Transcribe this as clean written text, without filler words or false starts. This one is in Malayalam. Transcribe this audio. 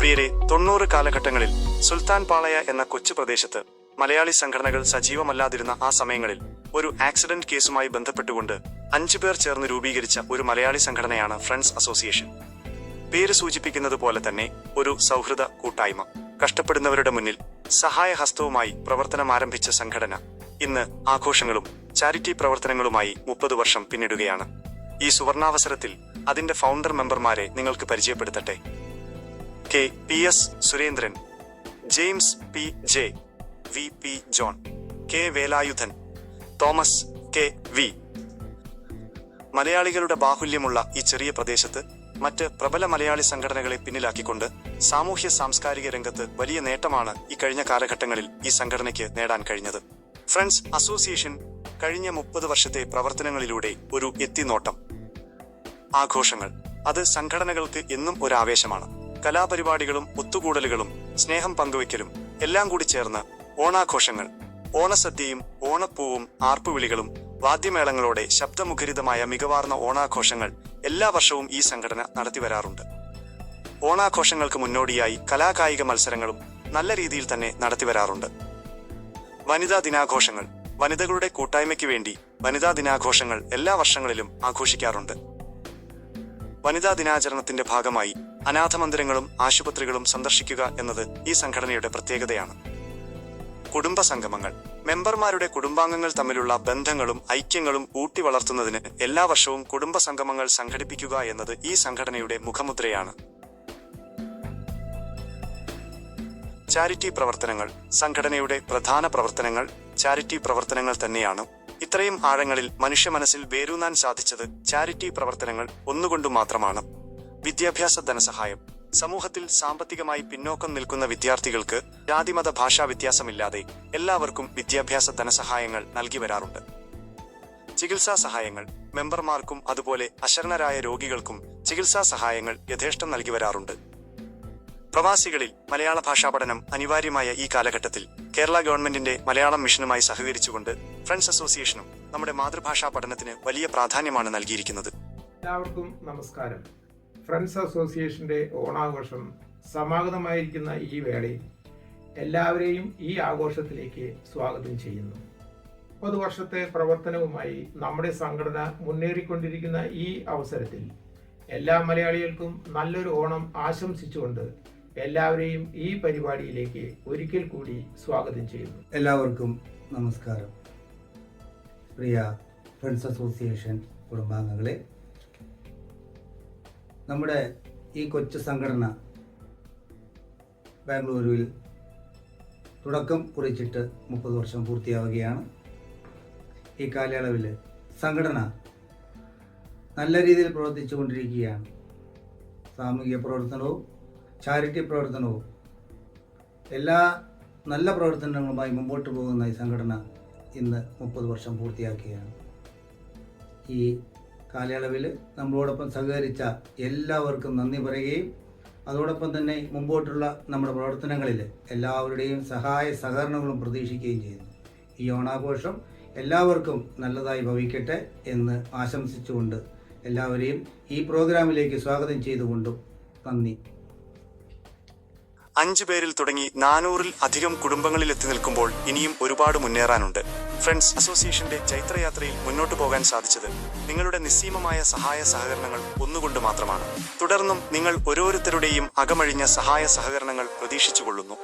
പ്രിയരെ, 90 കാലഘട്ടങ്ങളിൽ സുൽത്താൻ പാളയ എന്ന കൊച്ചു പ്രദേശത്ത് മലയാളി സംഘടനകൾ സജീവമല്ലാതിരുന്ന ആ സമയങ്ങളിൽ ഒരു ആക്സിഡന്റ് കേസുമായി ബന്ധപ്പെട്ടുകൊണ്ട് 5 പേർ ചേർന്ന് രൂപീകരിച്ച ഒരു മലയാളി സംഘടനയാണ് ഫ്രണ്ട്സ് അസോസിയേഷൻ. പേര് സൂചിപ്പിക്കുന്നത് പോലെ തന്നെ ഒരു സൗഹൃദ കൂട്ടായ്മ. കഷ്ടപ്പെടുന്നവരുടെ മുന്നിൽ സഹായഹസ്തവുമായി പ്രവർത്തനം ആരംഭിച്ച സംഘടന ഇന്ന് ആഘോഷങ്ങളും ചാരിറ്റി പ്രവർത്തനങ്ങളുമായി 30 വർഷം പിന്നിടുകയാണ്. ഈ സുവർണാവസരത്തിൽ അതിന്റെ ഫൗണ്ടർ മെമ്പർമാരെ നിങ്ങൾക്ക് പരിചയപ്പെടുത്തട്ടെ. K P S Surendran, James P J, V P John, K Velayudhan, Thomas K V. മലയാളികളുടെ ബാഹുല്യമുള്ള ഈ ചെറിയ പ്രദേശത്ത് മറ്റ് പ്രബല മലയാളി സംഘടനകളെ പിന്നിലാക്കിക്കൊണ്ട് സാമൂഹ്യ സാംസ്കാരിക രംഗത്ത് വലിയ നേട്ടമാണ് ഈ കഴിഞ്ഞ കാലഘട്ടങ്ങളിൽ ഈ സംഘടനയ്ക്ക് നേടാൻ കഴിഞ്ഞത്. ഫ്രണ്ട്സ് അസോസിയേഷൻ കഴിഞ്ഞ 30 വർഷത്തെ പ്രവർത്തനങ്ങളിലൂടെ ഒരു എത്തിനോട്ടം. ആഘോഷങ്ങൾ അത് സംഘടനകൾക്ക് എന്നും ഒരു ആവേശമാണ്. കലാപരിപാടികളും ഒത്തുകൂടലുകളും സ്നേഹം പങ്കുവയ്ക്കലും എല്ലാം കൂടി ചേർന്ന് ഓണാഘോഷങ്ങൾ, ഓണസദ്യയും ഓണപ്പൂവും ആർപ്പുവിളികളും വാദ്യമേളങ്ങളോടെ ശബ്ദമുഖരിതമായ മികവാർന്ന ഓണാഘോഷങ്ങൾ എല്ലാ വർഷവും ഈ സംഘടന നടത്തിവരാറുണ്ട്. ഓണാഘോഷങ്ങൾക്ക് മുന്നോടിയായി കലാകായിക മത്സരങ്ങളും നല്ല രീതിയിൽ തന്നെ നടത്തിവരാറുണ്ട്. വനിതാ ദിനാഘോഷങ്ങൾ, വനിതകളുടെ കൂട്ടായ്മയ്ക്ക് വേണ്ടി വനിതാ ദിനാഘോഷങ്ങൾ എല്ലാ വർഷങ്ങളിലും ആഘോഷിക്കാറുണ്ട്. വനിതാ ദിനാചരണത്തിന്റെ ഭാഗമായി അനാഥമന്ദിരങ്ങളും ആശുപത്രികളും സന്ദർശിക്കുക എന്നത് ഈ സംഘടനയുടെ പ്രത്യേകതയാണ്. കുടുംബ സംഗമങ്ങൾ, മെമ്പർമാരുടെ കുടുംബാംഗങ്ങൾ തമ്മിലുള്ള ബന്ധങ്ങളും ഐക്യങ്ങളും ഊട്ടി വളർത്തുന്നതിന് എല്ലാ വർഷവും കുടുംബ സംഗമങ്ങൾ സംഘടിപ്പിക്കുക എന്നത് ഈ സംഘടനയുടെ മുഖമുദ്രയാണ്. ചാരിറ്റി പ്രവർത്തനങ്ങൾ, സംഘടനയുടെ പ്രധാന പ്രവർത്തനങ്ങൾ ചാരിറ്റി പ്രവർത്തനങ്ങൾ തന്നെയാണ്. ഇത്രയും ആഴങ്ങളിൽ മനുഷ്യ മനസ്സിൽ വേരൂന്നാൻ സാധിച്ചത് ചാരിറ്റി പ്രവർത്തനങ്ങൾ ഒന്നുകൊണ്ടു മാത്രമാണ്. വിദ്യാഭ്യാസ ധനസഹായം, സമൂഹത്തിൽ സാമ്പത്തികമായി പിന്നോക്കം നിൽക്കുന്ന വിദ്യാർത്ഥികൾക്ക് ജാതിമത ഭാഷാ വ്യത്യാസമില്ലാതെ എല്ലാവർക്കും വിദ്യാഭ്യാസ ധനസഹായങ്ങൾ നൽകി വരാറുണ്ട്. ചികിത്സാ സഹായങ്ങൾ, മെമ്പർമാർക്കും അതുപോലെ അശരണരായ രോഗികൾക്കും ചികിത്സാ സഹായങ്ങൾ യഥേഷ്ടം നൽകി വരാറുണ്ട്. പ്രവാസികളിൽ മലയാള ഭാഷാ പഠനം അനിവാര്യമായ ഈ കാലഘട്ടത്തിൽ കേരള ഗവൺമെന്റിന്റെ മലയാളം മിഷനുമായി സഹകരിച്ചുകൊണ്ട് ഫ്രണ്ട്സ് അസോസിയേഷനും നമ്മുടെ മാതൃഭാഷാ പഠനത്തിന് വലിയ പ്രാധാന്യമാണ് നൽകിയിരിക്കുന്നത്. എല്ലാവർക്കും നമസ്കാരം. ഫ്രണ്ട്സ് അസോസിയേഷന്റെ ഓണാഘോഷം സമാഗതമായിരിക്കുന്ന ഈ വേളയിൽ എല്ലാവരെയും ഈ ആഘോഷത്തിലേക്ക് സ്വാഗതം ചെയ്യുന്നു. 30 വർഷത്തെ പ്രവർത്തനവുമായി നമ്മുടെ സംഘടന മുന്നേറിക്കൊണ്ടിരിക്കുന്ന ഈ അവസരത്തിൽ എല്ലാ മലയാളികൾക്കും നല്ലൊരു ഓണം ആശംസിച്ചുകൊണ്ട് എല്ലാവരെയും ഈ പരിപാടിയിലേക്ക് ഒരിക്കൽ കൂടി സ്വാഗതം ചെയ്യുന്നു. എല്ലാവർക്കും നമസ്കാരം. പ്രിയ ഫ്രണ്ട്സ് അസോസിയേഷൻ കുടുംബാംഗങ്ങളെ, നമ്മുടെ ഈ കൊച്ചു സംഘടന ബാംഗ്ലൂരുവിൽ തുടക്കം കുറിച്ചിട്ട് 30 വർഷം പൂർത്തിയാവുകയാണ്. ഈ കാലയളവിൽ സംഘടന നല്ല രീതിയിൽ പ്രവർത്തിച്ചു കൊണ്ടിരിക്കുകയാണ്. സാമൂഹിക പ്രവർത്തനവും ചാരിറ്റി പ്രവർത്തനവും എല്ലാ നല്ല പ്രവർത്തനങ്ങളുമായി മുമ്പോട്ട് പോകുന്ന ഈ സംഘടന ഇന്ന് 30 വർഷം പൂർത്തിയാക്കുകയാണ്. ഈ കാലയളവിൽ നമ്മളോടൊപ്പം സഹകരിച്ച എല്ലാവർക്കും നന്ദി പറയുകയും അതോടൊപ്പം തന്നെ മുമ്പോട്ടുള്ള നമ്മുടെ പ്രവർത്തനങ്ങളിൽ എല്ലാവരുടെയും സഹായ സഹകരണങ്ങളും പ്രതീക്ഷിക്കുകയും ചെയ്യുന്നു. ഈ ഓണാഘോഷം എല്ലാവർക്കും നല്ലതായി ഭവിക്കട്ടെ എന്ന് ആശംസിച്ചുകൊണ്ട് എല്ലാവരെയും ഈ പ്രോഗ്രാമിലേക്ക് സ്വാഗതം ചെയ്തുകൊണ്ടും നന്ദി. 5 പേരിൽ തുടങ്ങി 400-ൽ അധികം കുടുംബങ്ങളിൽ എത്തി നിൽക്കുമ്പോൾ ഇനിയും ഒരുപാട് മുന്നേറാനുണ്ട്. ഫ്രണ്ട്സ് അസോസിയേഷന്റെ ചൈത്രയാത്രയിൽ മുന്നോട്ടു പോകാൻ സാധിച്ചത് നിങ്ങളുടെ നിസ്സീമമായ സഹായ സഹകരണങ്ങൾ ഒന്നുകൊണ്ട് മാത്രമാണ്. തുടർന്നും നിങ്ങൾ ഓരോരുത്തരുടെയും അകമഴിഞ്ഞ സഹായ സഹകരണങ്ങൾ പ്രതീക്ഷിച്ചുകൊള്ളുന്നു.